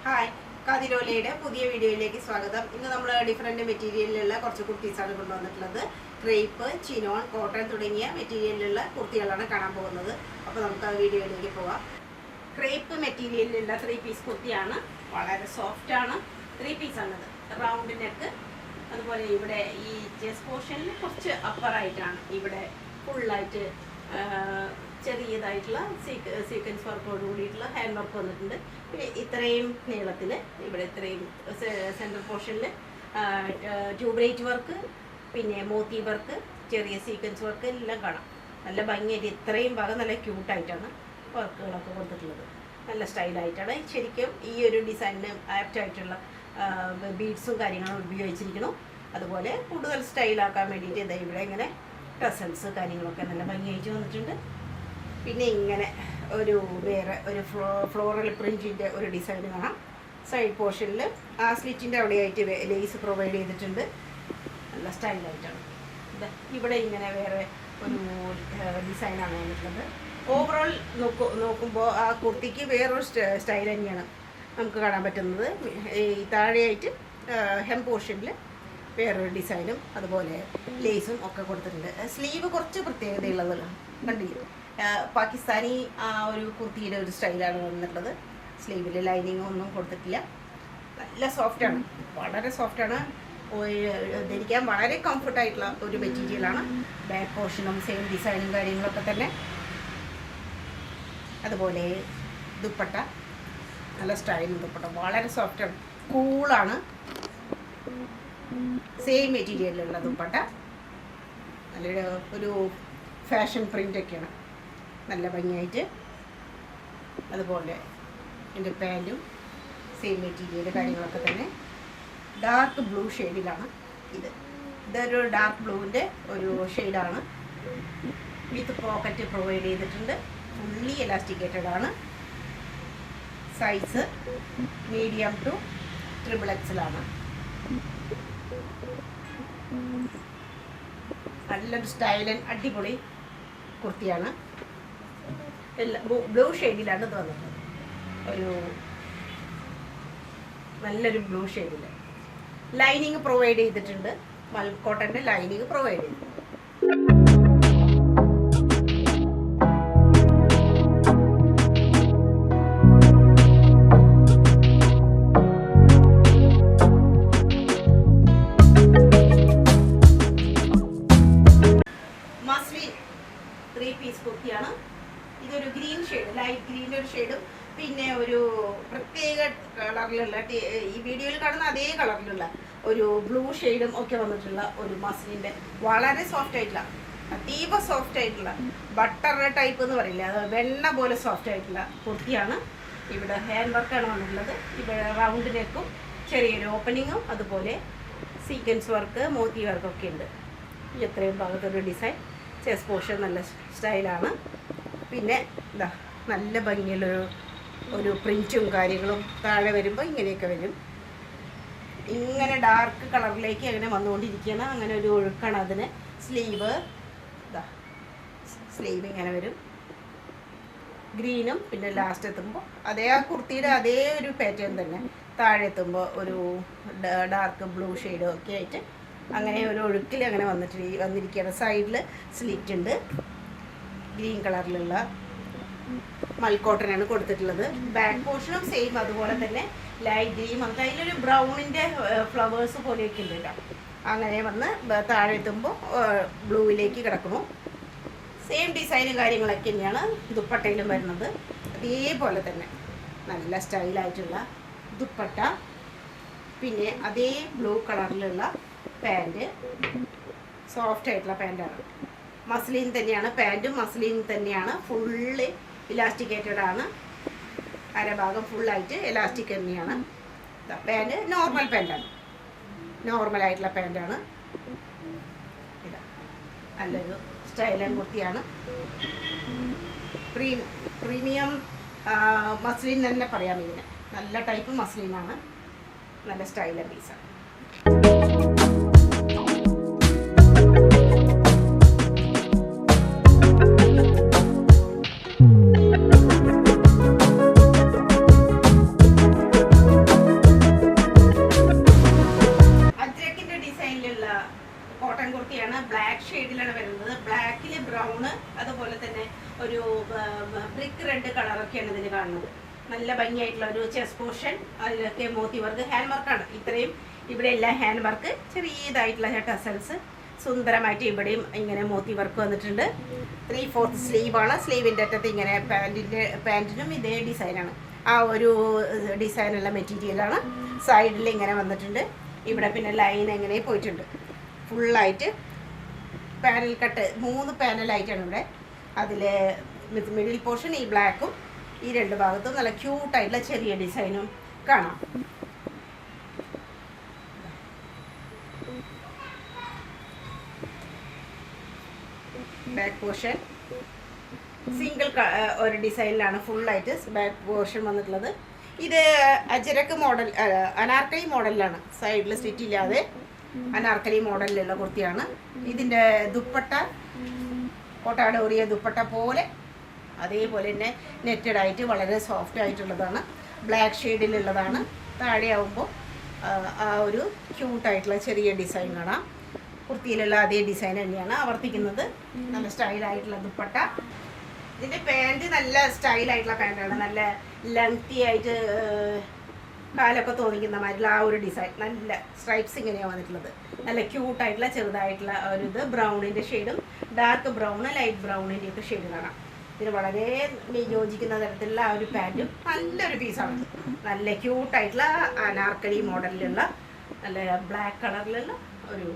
Hi, കാതിലോലയുടെ പുതിയ വീഡിയോയിലേക്ക് സ്വാഗതം. ഇന്ന് നമ്മൾ ഡിഫറെൻറ്റ് മെറ്റീരിയലിലുള്ള കുറച്ച് കുർത്തീസാണ് കൊണ്ടുവന്നിട്ടുള്ളത്. ക്രേപ്പ്, ചിനോൺ, കോട്ടൺ തുടങ്ങിയ മെറ്റീരിയലിലുള്ള കുർത്തികളാണ് കാണാൻ പോകുന്നത്. അപ്പോൾ നമുക്ക് ആ വീഡിയോയിലേക്ക് പോവാം. ക്രേപ്പ് മെറ്റീരിയലിലുള്ള 3 പീസ് കുർത്തിയാണ്. വളരെ സോഫ്റ്റാണ്. 3 പീസാണത്. റൗണ്ട് നെക്ക്, അതുപോലെ ഇവിടെ ഈ ചെസ്റ്റ് പോർഷനിൽ കുറച്ച് അപ്പറായിട്ടാണ് ഇവിടെ ഫുള്ളായിട്ട് ചെറിയതായിട്ടുള്ള സീക്വൻസ് വർക്കോട് കൂടിയിട്ടുള്ള ഹാൻഡ് വർക്ക് വന്നിട്ടുണ്ട്. പിന്നെ ഇത്രയും നീളത്തിൽ ഇവിടെ ഇത്രയും സെൻട്രൽ പോർഷനിൽ ട്യൂബ്ലൈറ്റ് വർക്ക്, പിന്നെ മോത്തി വർക്ക്, ചെറിയ സീക്വൻസ് വർക്ക് എല്ലാം കാണാം. നല്ല ഭംഗിയായിട്ട് ഇത്രയും ഭാഗം നല്ല ക്യൂട്ടായിട്ടാണ് വർക്കുകളൊക്കെ കൊടുത്തിട്ടുള്ളത്. നല്ല സ്റ്റൈലായിട്ടാണ്. ശരിക്കും ഈ ഒരു ഡിസൈനിന് ആപ്റ്റായിട്ടുള്ള ബീഡ്സും കാര്യങ്ങളും ഉപയോഗിച്ചിരിക്കണം. അതുപോലെ കൂടുതൽ സ്റ്റൈലാക്കാൻ വേണ്ടിയിട്ട് ഇതാ ഇവിടെ ഇങ്ങനെ ടസൽസ് കാര്യങ്ങളൊക്കെ നല്ല ഭംഗിയായിട്ട് വന്നിട്ടുണ്ട്. പിന്നെ ഇങ്ങനെ ഒരു വേറെ ഒരു ഫ്ലോറൽ പ്രിൻറ്റിൻ്റെ ഒരു ഡിസൈൻ കാണാം. സൈഡ് പോർഷനിൽ ആ സ്ലിറ്റിൻ്റെ അവിടെയായിട്ട് ലേസ് പ്രൊവൈഡ് ചെയ്തിട്ടുണ്ട്. നല്ല സ്റ്റൈലായിട്ടാണ്. ഇവിടെ ഇങ്ങനെ വേറെ ഒരു ഡിസൈനാണ് വന്നിട്ടുള്ളത്. ഓവറോൾ നോക്കുമ്പോൾ ആ കുർത്തിക്ക് വേറൊരു സ്റ്റൈൽ തന്നെയാണ് നമുക്ക് കാണാൻ പറ്റുന്നത്. ഈ താഴെയായിട്ട് ഹെം പോർഷനിൽ വേറൊരു ഡിസൈനും അതുപോലെ ലേസും ഒക്കെ കൊടുത്തിട്ടുണ്ട്. സ്ലീവ് കുറച്ച് പ്രത്യേകതയുള്ളതാണ്, കണ്ടില്ലേ? പാകിസ്ഥാനി ആ ഒരു കുർത്തിയുടെ ഒരു സ്റ്റൈലാണ് വന്നിട്ടുള്ളത്. സ്ലീവിൽ ലൈനിങ് ഒന്നും കൊടുത്തിട്ടില്ല. നല്ല സോഫ്റ്റാണ്, വളരെ സോഫ്റ്റാണ്. ധരിക്കാൻ വളരെ കംഫർട്ടായിട്ടുള്ള ഒരു മെറ്റീരിയലാണ്. ബാക്ക് പോർഷനും സെയിം ഡിസൈനും കാര്യങ്ങളൊക്കെ തന്നെ. അതുപോലെ ദുപ്പട്ട, നല്ല സ്റ്റൈൽ ദുപ്പട്ട, വളരെ സോഫ്റ്റാണ്, കൂളാണ്. സെയിം മെറ്റീരിയലിലുള്ള ദുപ്പട്ട, നല്ലൊരു ഒരു ഫാഷൻ പ്രിൻ്റൊക്കെയാണ്, നല്ല ഭംഗിയായിട്ട്. അതുപോലെ എൻ്റെ പാൻറ്റും സെയിം മെറ്റീരിയൽ കാര്യങ്ങളൊക്കെ തന്നെ. ഡാർക്ക് ബ്ലൂ ഷെയ്ഡിലാണ് ഇതൊരു ഡാർക്ക് ബ്ലൂവിൻ്റെ ഒരു ഷെയ്ഡാണ്. വിത്ത് പോക്കറ്റ് പ്രൊവൈഡ് ചെയ്തിട്ടുണ്ട്. ഫുള്ളി എലാസ്റ്റിക്കേറ്റഡ് ആണ്. സൈസ് മീഡിയം ടു XXL ആണ്. നല്ലൊരു സ്റ്റൈലൻ അടിപൊളി കുർത്തിയാണ്. ബ്ലൂ ഷെയ്ഡിലാണ് ഇത് വന്നിട്ടുള്ളത്. ഒരു നല്ലൊരു ബ്ലൂ ഷെയ്ഡിൽ ലൈനിങ് പ്രൊവൈഡ് ചെയ്തിട്ടുണ്ട്. മൽക്കോട്ടൻ്റെ ലൈനിങ് പ്രൊവൈഡ് ചെയ്തിട്ടുണ്ട്. മസ്ലിൻ 3 പീസ് കുർത്തിയാണ്. ഇതൊരു ഗ്രീൻ ഷെയ്ഡ്, ലൈറ്റ് ഗ്രീൻ്റെ ഒരു ഷെയ്ഡും പിന്നെ ഒരു പ്രത്യേക കളറിലുള്ള ഈ വീഡിയോയിൽ കാണുന്ന അതേ കളറിലുള്ള ഒരു ബ്ലൂ ഷെയ്ഡും ഒക്കെ വന്നിട്ടുള്ള ഒരു മസ്ലിൻ്റെ വളരെ സോഫ്റ്റ് ആയിട്ടുള്ള, അതീവ സോഫ്റ്റ് ആയിട്ടുള്ള ബട്ടർ ടൈപ്പ് എന്ന് പറയില്ല, അത് വെണ്ണ പോലെ സോഫ്റ്റ് ആയിട്ടുള്ള കുർത്തിയാണ്. ഇവിടെ ഹാൻഡ് വർക്കാണ് വന്നിട്ടുള്ളത്. ഇവിടെ റൗണ്ട് നെക്കും ചെറിയൊരു ഓപ്പണിങ്ങും അതുപോലെ സീക്വൻസ് വർക്ക്, മോത്തി വർക്കൊക്കെ ഉണ്ട്. എത്രയും ഭാഗത്തൊരു ഡിസൈൻ. ചെസ്റ്റ് പോർഷൻ നല്ല സ്റ്റൈലാണ്. പിന്നെ ഇതാ നല്ല ഭംഗിയുള്ളൊരു പ്രിൻറ്റും കാര്യങ്ങളും താഴെ വരുമ്പോൾ ഇങ്ങനെയൊക്കെ വരും. ഇങ്ങനെ ഡാർക്ക് കളറിലേക്ക് അങ്ങനെ വന്നുകൊണ്ടിരിക്കുകയാണ്. അങ്ങനെ ഒരു ഒഴുക്കാണ് അതിന്. സ്ലീവ് ഇതാ, സ്ലീവ് ഇങ്ങനെ വരും ഗ്രീനും. പിന്നെ ലാസ്റ്റ് എത്തുമ്പോൾ അതേ ആ കുർത്തിയുടെ അതേ ഒരു പാറ്റേൺ തന്നെ താഴെ എത്തുമ്പോൾ ഒരു ഡാർക്ക് ബ്ലൂ ഷെയ്ഡും ഒക്കെ ആയിട്ട് അങ്ങനെ ഒരു ഒഴുക്കിൽ അങ്ങനെ വന്നിരിക്കുകയാണ്. സൈഡിൽ സ്ലിറ്റ് ഉണ്ട്. ഗ്രീൻ കളറിലുള്ള മൽക്കോട്ടനാണ് കൊടുത്തിട്ടുള്ളത്. ബാക്ക് പോർഷനും സെയിം അതുപോലെ തന്നെ ലൈറ്റ് ഗ്രീൻ വന്നിട്ട് അതിലൊരു ബ്രൗണിൻ്റെ ഫ്ലവേഴ്സ് പോലെയൊക്കെ ഉണ്ട് കേട്ടോ. അങ്ങനെ വന്ന് താഴെ എത്തുമ്പോൾ ബ്ലൂവിലേക്ക് കിടക്കുന്നു. സെയിം ഡിസൈനും കാര്യങ്ങളൊക്കെ തന്നെയാണ് ദുപ്പട്ടയിലും വരുന്നത്. അതേപോലെ തന്നെ നല്ല സ്റ്റൈലായിട്ടുള്ള ദുപ്പട്ട, പിന്നെ അതേ ബ്ലൂ കളറിലുള്ള പാൻറ്റ്, സോഫ്റ്റ് ആയിട്ടുള്ള പാൻറ്റാണ്. മസ്ലിൻ തന്നെയാണ് പാൻറ്റും, മസ്ലിൻ തന്നെയാണ്. ഫുള്ള് ഇലാസ്റ്റിക്കേറ്റഡ് ആണ്. അരഭാഗം ഫുള്ളായിട്ട് എലാസ്റ്റിക് തന്നെയാണ്. പാൻറ്റ് നോർമൽ പാൻറ്റാണ്, നോർമലായിട്ടുള്ള പാൻറ്റാണ്. ഇതാ നല്ലൊരു സ്റ്റൈലൻ കുർത്തിയാണ്. പ്രീമിയം മസ്ലിൻ തന്നെ പറയാം ഇതിന്. നല്ല ടൈപ്പ് മസ്ലിനാണ്. നല്ല സ്റ്റൈലൻ പീസാണ്. നല്ല ഭംഗിയായിട്ടുള്ള ഒരു ചെസ്റ്റ് പോർഷൻ, അതിലൊക്കെ മോത്തി വർക്ക്, ഹാൻഡ് വർക്കാണ് ഇത്രയും. ഇവിടെ എല്ലാം ഹാൻഡ് വർക്ക്, ചെറിയതായിട്ടുള്ള ടസൽസ്, സുന്ദരമായിട്ട് ഇവിടെയും ഇങ്ങനെ മോത്തി വർക്ക് വന്നിട്ടുണ്ട്. 3/4 സ്ലീവാണ്. സ്ലീവിൻ്റെ അറ്റത്ത് ഇങ്ങനെ പാൻറ്റിനും ഇതേ ഡിസൈനാണ്, ആ ഒരു ഡിസൈനുള്ള മെറ്റീരിയലാണ്. സൈഡിൽ ഇങ്ങനെ വന്നിട്ടുണ്ട്. ഇവിടെ പിന്നെ ലൈൻ എങ്ങനെ പോയിട്ടുണ്ട്. ഫുള്ളായിട്ട് പാനൽ കട്ട്, 3 പാനലായിട്ടാണ് ഇവിടെ. അതിൽ മിഡിൽ പോർഷൻ ഈ ബ്ലാക്കും, ഈ 2 ഭാഗത്തും നല്ല ക്യൂട്ടായിട്ടുള്ള ചെറിയ ഡിസൈനും കാണാം. ബാക്ക് പോർഷൻ സിംഗിൾ ഒരു ഡിസൈനിലാണ് ഫുള്ളായിട്ട് ബാക്ക് പോർഷൻ വന്നിട്ടുള്ളത്. ഇത് അജരക്ക് മോഡൽ, അനാർക്കലി മോഡലിലാണ്. സൈഡിൽ സ്റ്റിച്ച് ഇല്ലാതെ അനാർക്കലി മോഡലിലുള്ള കുർത്തിയാണ്. ഇതിൻ്റെ ദുപ്പട്ട കോട്ടാടോറിയ ദുപ്പട്ട പോലെ അതേപോലെ തന്നെ നെറ്റഡ് ആയിട്ട് വളരെ സോഫ്റ്റ് ആയിട്ടുള്ളതാണ്. ബ്ലാക്ക് ഷെയ്ഡിലുള്ളതാണ്. താഴെയാവുമ്പോൾ ആ ഒരു ക്യൂട്ടായിട്ടുള്ള ചെറിയ ഡിസൈൻ കാണാം. കുർത്തിയിലുള്ള അതേ ഡിസൈൻ തന്നെയാണ് ആവർത്തിക്കുന്നത്. നല്ല സ്റ്റൈലായിട്ടുള്ള ദുപ്പട്ട. ഇതിൻ്റെ പാൻറ്റ് നല്ല സ്റ്റൈലായിട്ടുള്ള പാൻറ്റാണ്. നല്ല ലെങ്തി ആയിട്ട് കാലൊക്കെ തോന്നിക്കുന്ന മാതിരിയുള്ള ആ ഒരു ഡിസൈൻ. നല്ല സ്ട്രൈപ്സ് ഇങ്ങനെയാണ് വന്നിട്ടുള്ളത്. നല്ല ക്യൂട്ടായിട്ടുള്ള ചെറുതായിട്ടുള്ള ഒരു ഇത്. ബ്രൗണിൻ്റെ ഷെയ്ഡും ഡാർക്ക് ബ്രൗണ് ലൈറ്റ് ബ്രൗണിൻ്റെ ഒക്കെ ഷെയ്ഡ് കാണാം. ഇതിന് വളരെ യോജിക്കുന്ന തരത്തിലുള്ള ആ ഒരു പാൻറ്റും നല്ലൊരു പീസാണ്. നല്ല ക്യൂട്ടായിട്ടുള്ള അനാർക്കലി മോഡലിലുള്ള നല്ല ബ്ലാക്ക് കളറിലുള്ള ഒരു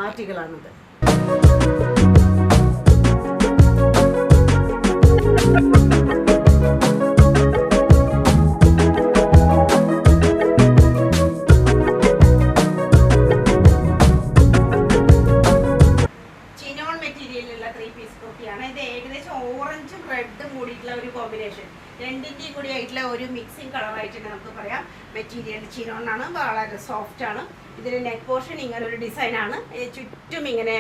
ആർട്ടിക്കിളാണിത്. ചിനോൺ മെറ്റീരിയലുള്ള 3 പീസ് കുർത്തിയാണ്. ഇത് ഏകദേശം ഓറഞ്ചും റെഡും കൂടിയിട്ടുള്ള ഒരു കോമ്പിനേഷൻ, രണ്ടിൻ്റെയും കൂടി ആയിട്ടുള്ള ഒരു മിക്സിങ് കളറായിട്ട് നമുക്ക് പറയാം. മെറ്റീരിയൽ ചിനോൺ ആണ്, വളരെ സോഫ്റ്റ് ആണ്. ഇതിന് നെക്ക് പോർഷൻ ഇങ്ങനെ ഒരു ഡിസൈനാണ്. ചുറ്റും ഇങ്ങനെ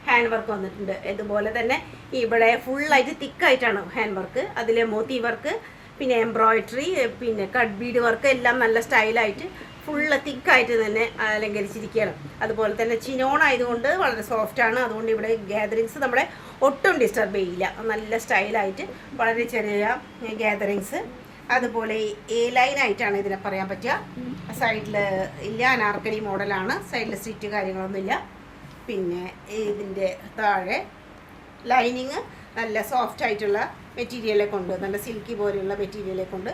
ഹാൻഡ് വർക്ക് വന്നിട്ടുണ്ട്. ഇതുപോലെ തന്നെ ഇവിടെ ഫുള്ളായിട്ട് തിക്കായിട്ടാണ് ഹാൻഡ് വർക്ക്. അതിൽ മോത്തി വർക്ക്, പിന്നെ എംബ്രോയിഡറി, പിന്നെ കട്ട് ബീഡ് വർക്ക് എല്ലാം നല്ല സ്റ്റൈലായിട്ട് ഫുള്ള് തിക്കായിട്ട് തന്നെ അലങ്കരിച്ചിരിക്കുകയാണ്. അതുപോലെ തന്നെ ചിനോൺ ആയതുകൊണ്ട് വളരെ സോഫ്റ്റാണ്. അതുകൊണ്ട് ഇവിടെ ഗ്യാതറിങ്സ് നമ്മളെ ഒട്ടും ഡിസ്റ്റർബ് ചെയ്യില്ല. നല്ല സ്റ്റൈലായിട്ട് വളരെ ചെറിയ ഗ്യാതറിങ്സ്. അതുപോലെ എ ലൈനായിട്ടാണ് ഇതിനെ പറയാൻ പറ്റുക. സൈഡിൽ ഇല്ല, അനാർക്കലി മോഡലാണ്. സൈഡിൽ സ്റ്റിച്ച് കാര്യങ്ങളൊന്നുമില്ല. പിന്നെ ഇതിൻ്റെ താഴെ ലൈനിങ് നല്ല സോഫ്റ്റ് ആയിട്ടുള്ള മെറ്റീരിയലെ കൊണ്ട്, നല്ല സിൽക്കി പോലെയുള്ള മെറ്റീരിയലെ കൊണ്ട്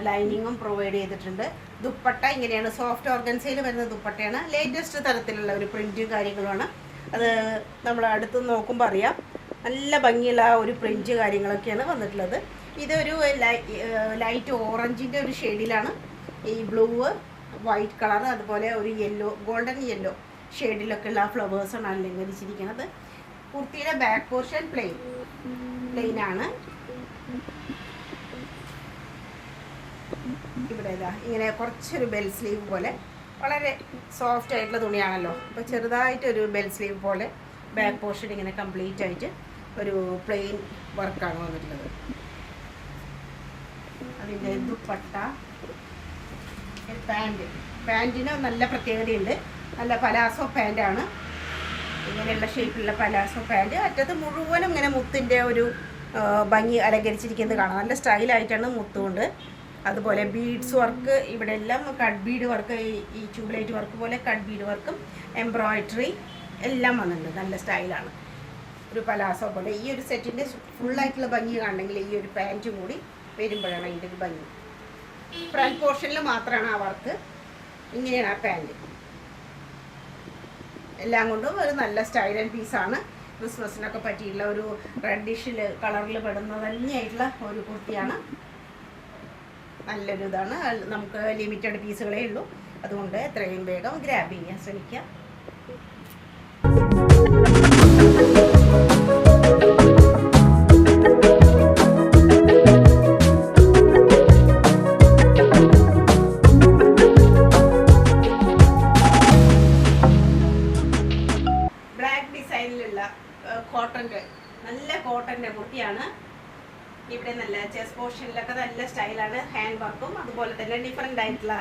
ലൈനിങ്ങും പ്രൊവൈഡ് ചെയ്തിട്ടുണ്ട്. ദുപ്പട്ട ഇങ്ങനെയാണ്, സോഫ്റ്റ് ഓർഗൻസയിൽ വരുന്ന ദുപ്പട്ടയാണ്. ലേറ്റസ്റ്റ് തരത്തിലുള്ള ഒരു പ്രിൻറ്റും കാര്യങ്ങളുമാണ്. അത് നമ്മൾ അടുത്ത് നോക്കുമ്പോൾ അറിയാം. നല്ല ഭംഗിയുള്ള ഒരു പ്രിൻറ്റ് കാര്യങ്ങളൊക്കെയാണ് വന്നിട്ടുള്ളത്. ഇതൊരു ലൈറ്റ് ഓറഞ്ചിൻ്റെ ഒരു ഷെയ്ഡിലാണ്. ഈ ബ്ലൂ, വൈറ്റ് കളർ, അതുപോലെ ഒരു യെല്ലോ, ഗോൾഡൻ യെല്ലോ ഷെയ്ഡിലൊക്കെ ഉള്ള ഫ്ലവേഴ്സാണ് അലങ്കരിച്ചിരിക്കുന്നത്. കുർത്തിയുടെ ബാക്ക് പോർഷൻ പ്ലെയിനാണ്. ഇവിടെ ഇതാ ഇങ്ങനെ കുറച്ചൊരു ബെൽ സ്ലീവ് പോലെ, വളരെ സോഫ്റ്റ് ആയിട്ടുള്ള തുണിയാണല്ലോ, അപ്പോൾ ചെറുതായിട്ടൊരു ബെൽ സ്ലീവ് പോലെ ബാക്ക് പോർഷൻ ഇങ്ങനെ കംപ്ലീറ്റ് ആയിട്ട് ഒരു പ്ലെയിൻ വർക്കാണ് വന്നിട്ടുള്ളത്. അതിൻ്റെ ദുപ്പട്ട, പാൻറ്റിന് നല്ല പ്രത്യേകതയുണ്ട്. നല്ല പലാസോ പാൻറ്റാണ്. ഇങ്ങനെയുള്ള ഷേപ്പിലുള്ള പലാസോ പാൻറ്റ്. അറ്റത്ത് മുഴുവനും ഇങ്ങനെ മുത്തിൻ്റെ ഒരു ഭംഗി അലങ്കരിച്ചിരിക്കുന്നത് കാണാം. നല്ല സ്റ്റൈലായിട്ടാണ് മുത്തുകൊണ്ട്. അതുപോലെ ബീഡ്സ് വർക്ക്, ഇവിടെ എല്ലാം കട്ട് ബീഡ് വർക്ക്, ഈ ട്യൂബ്ലൈറ്റ് വർക്ക് പോലെ കട്ട് ബീഡ് വർക്കും എംബ്രോയിഡറി എല്ലാം വന്നിട്ടുണ്ട്. നല്ല സ്റ്റൈലാണ്. ഒരു പലാസോ പോലെ. ഈ ഒരു സെറ്റിൻ്റെ ഫുള്ളായിട്ടുള്ള ഭംഗി കാണണമെങ്കിൽ ഈ ഒരു പാൻറ്റും കൂടി വരുമ്പോഴാണ് അതിൻ്റെ ഒരു ഭംഗി. ഫ്രണ്ട് പോർഷനിൽ മാത്രമാണ് ആ വർക്ക്. ഇങ്ങനെയാണ് ആ പാൻറ്റ്. എല്ലാം കൊണ്ടും ഒരു നല്ല സ്റ്റൈൽ ആൻഡ് പീസാണ്. ക്രിസ്മസിനൊക്കെ പറ്റിയിട്ടുള്ള ഒരു റെഡിഷിൽ കളറിൽ പെടുന്ന തന്നെയായിട്ടുള്ള ഒരു കുർത്തിയാണ്. നല്ലൊരു ഇതാണ്. നമുക്ക് ലിമിറ്റഡ് പീസുകളേ ഉള്ളൂ. അതുകൊണ്ട് എത്രയും വേഗം ഗ്രാബ് ചെയ്യാൻ ശ്രമിക്കുക. നല്ല കോട്ടൻ്റെ കുർത്തിയാണ്. ഇവിടെ നല്ല ചെസ്റ്റ് പോർഷനിലൊക്കെ നല്ല സ്റ്റൈലാണ്. ഹാൻഡ് വർക്കും അതുപോലെ തന്നെ ഡിഫറെൻ്റ് ആയിട്ടുള്ള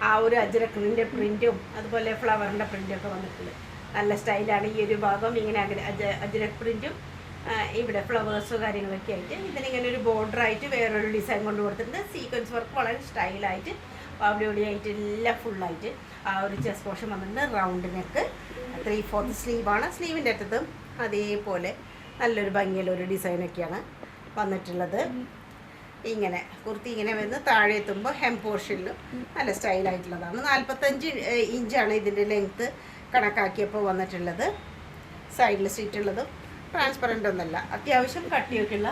ആ ഒരു അജ്രക്കിൻ്റെ പ്രിൻറ്റും അതുപോലെ ഫ്ലവറിൻ്റെ പ്രിൻറ്റും ഒക്കെ വന്നിട്ടുണ്ട്. നല്ല സ്റ്റൈലാണ്. ഈ ഒരു ഭാഗം ഇങ്ങനെ അജ്രക് പ്രിൻറ്റും ഇവിടെ ഫ്ലവേഴ്സോ കാര്യങ്ങളൊക്കെ ആയിട്ട് ഇതിനിങ്ങനെ ഒരു ബോർഡറായിട്ട് വേറൊരു ഡിസൈൻ കൊണ്ട് കൊടുത്തിട്ടുണ്ട്. സീക്വൻസ് വർക്ക് വളരെ സ്റ്റൈലായിട്ട് അവിടെയായിട്ട് എല്ലാം ഫുള്ളായിട്ട് ആ ഒരു ചെസ്റ്റ് പോർഷൻ വന്നിട്ടുണ്ട്. Round neck 3/4 സ്ലീവാണ്. സ്ലീവിൻ്റെ അറ്റത്തും അതേപോലെ നല്ലൊരു ഭംഗിയുള്ള ഒരു ഡിസൈനൊക്കെയാണ് വന്നിട്ടുള്ളത്. ഇങ്ങനെ കുർത്തി ഇങ്ങനെ വന്ന് താഴെ എത്തുമ്പോൾ ഹെം പോർഷനിലും നല്ല സ്റ്റൈലായിട്ടുള്ളതാണ്. 45 ഇഞ്ചാണ് ഇതിൻ്റെ ലെങ്ത്ത് കണക്കാക്കിയപ്പോൾ വന്നിട്ടുള്ളത്. സൈഡിൽ സ്റ്റിച്ചുള്ളതും ട്രാൻസ്പെറൻ്റ് ഒന്നുമല്ല, അത്യാവശ്യം കട്ടിയൊക്കെയുള്ള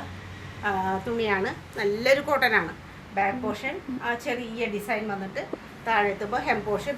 തുണിയാണ്. നല്ലൊരു കോട്ടനാണ്. ബാക്ക് പോർഷൻ ആ ചെറിയ ഡിസൈൻ വന്നിട്ട് താഴെ എത്തുമ്പോൾ ഹെം പോർഷൻ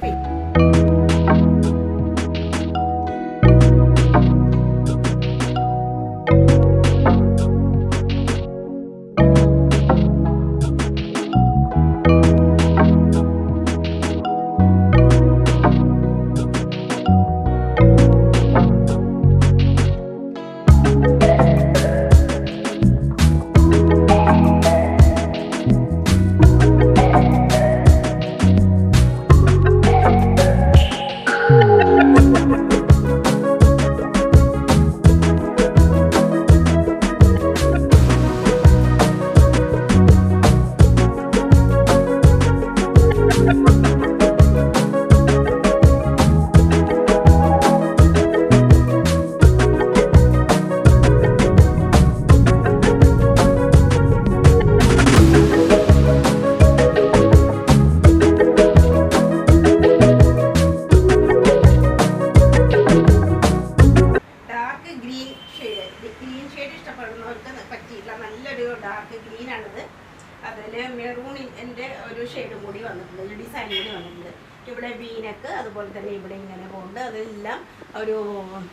മെറൂണിൻ്റെ ഒരു ഷെയ്ഡും കൂടി വന്നിട്ടുണ്ട്, ഒരു ഡിസൈൻ കൂടി വന്നിട്ടുണ്ട്. ഇവിടെ വീനക്ക് അതുപോലെ തന്നെ ഇവിടെ ഇങ്ങനെ പോകുന്നുണ്ട്. അതെല്ലാം ഒരു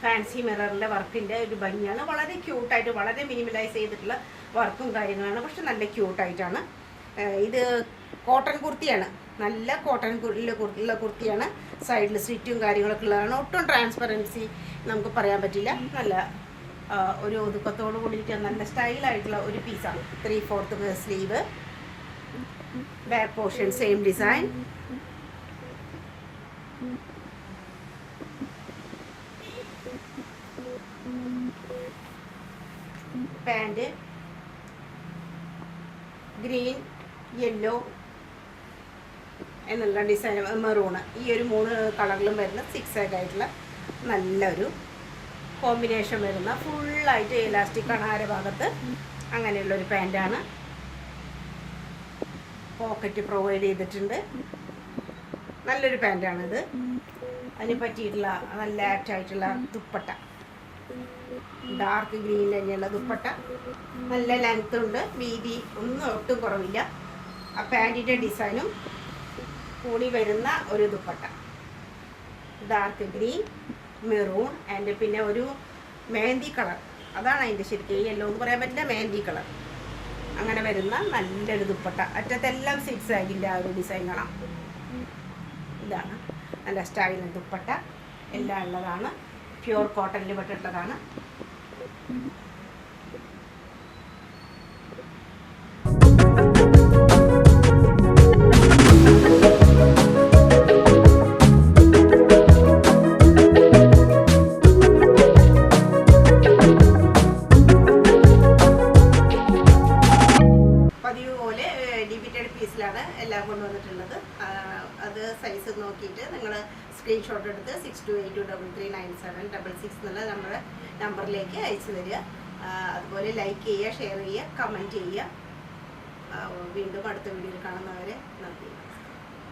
ഫാൻസി മിററിൻ്റെ വർക്കിൻ്റെ ഒരു ഭംഗിയാണ്. വളരെ ക്യൂട്ടായിട്ട് വളരെ മിനിമലൈസ് ചെയ്തിട്ടുള്ള വർക്കും കാര്യങ്ങളാണ്, പക്ഷെ നല്ല ക്യൂട്ടായിട്ടാണ്. ഇത് കോട്ടൺ കുർത്തിയാണ്, നല്ല കോട്ടൺ ഉള്ള കുർത്തിയാണ്. സൈഡിൽ സ്റ്റിറ്റും കാര്യങ്ങളൊക്കെ ഉള്ളതാണ്. ഒട്ടും ട്രാൻസ്പെറൻസി നമുക്ക് പറയാൻ പറ്റില്ല. നല്ല ഒരു ഒതുക്കത്തോട് കൂടിയിട്ട് നല്ല സ്റ്റൈലായിട്ടുള്ള ഒരു പീസാണ്. 3/4 sleeve, back portion same design. Pant green, yellow എന്നുള്ള ഡിസൈൻ, മെറൂണ്, ഈ ഒരു 3 കളറിലും വരുന്ന 6 ആയിട്ടുള്ള നല്ലൊരു കോമ്പിനേഷൻ വരുന്ന ഫുള്ളായിട്ട് ഇലാസ്റ്റിക് ആണ് ഭാഗത്ത്. അങ്ങനെയുള്ളൊരു പാൻറ്റാണ്. പോക്കറ്റ് പ്രൊവൈഡ് ചെയ്തിട്ടുണ്ട്. നല്ലൊരു പാൻറ്റാണിത്. അതിന് പറ്റിയിട്ടുള്ള നല്ല ആക്റ്റായിട്ടുള്ള ദുപ്പട്ട, ഡാർക്ക് ഗ്രീൻ തന്നെയുള്ള ദുപ്പട്ട. നല്ല ലെങ്ത് ഉണ്ട്, വീതി ഒന്നും ഒട്ടും കുറവില്ല. ആ പാൻറ്റിൻ്റെ ഡിസൈനും കൂടി വരുന്ന ഒരു dupatta, dark green, maroon and പിന്നെ ഒരു മെഹന്തി കളർ. അതാണ് അതിൻ്റെ ശരിക്കും യെല്ലോ എന്ന് പറയാൻ പറ്റില്ല, മെഹന്തി കളർ. അങ്ങനെ വരുന്ന നല്ലൊരു ദുപ്പട്ട. അറ്റത്തെല്ലാം 6 ആഗിൻ്റെ ആ ഒരു ഡിസൈൻ കാണാം. ഇതാണ് നല്ല സ്റ്റൈലിൻ്റെ ദുപ്പട്ട. എല്ലാം ഉള്ളതാണ്, പ്യുവർ കോട്ടണിൽ പെട്ടിട്ടുള്ളതാണ്. എല്ലാം കൊണ്ടുവന്നിട്ടുള്ളത്. അത് സൈസ് നോക്കിയിട്ട് നിങ്ങൾ സ്ക്രീൻഷോട്ട് എടുത്ത് 6282339766 എന്നുള്ള നമ്മുടെ നമ്പറിലേക്ക് അയച്ചു തരിക. അതുപോലെ ലൈക്ക് ചെയ്യുക, ഷെയർ ചെയ്യുക, കമൻറ്റ് ചെയ്യുക. വീണ്ടും അടുത്ത വീഡിയോയിൽ കാണുന്നവരെ നന്ദി.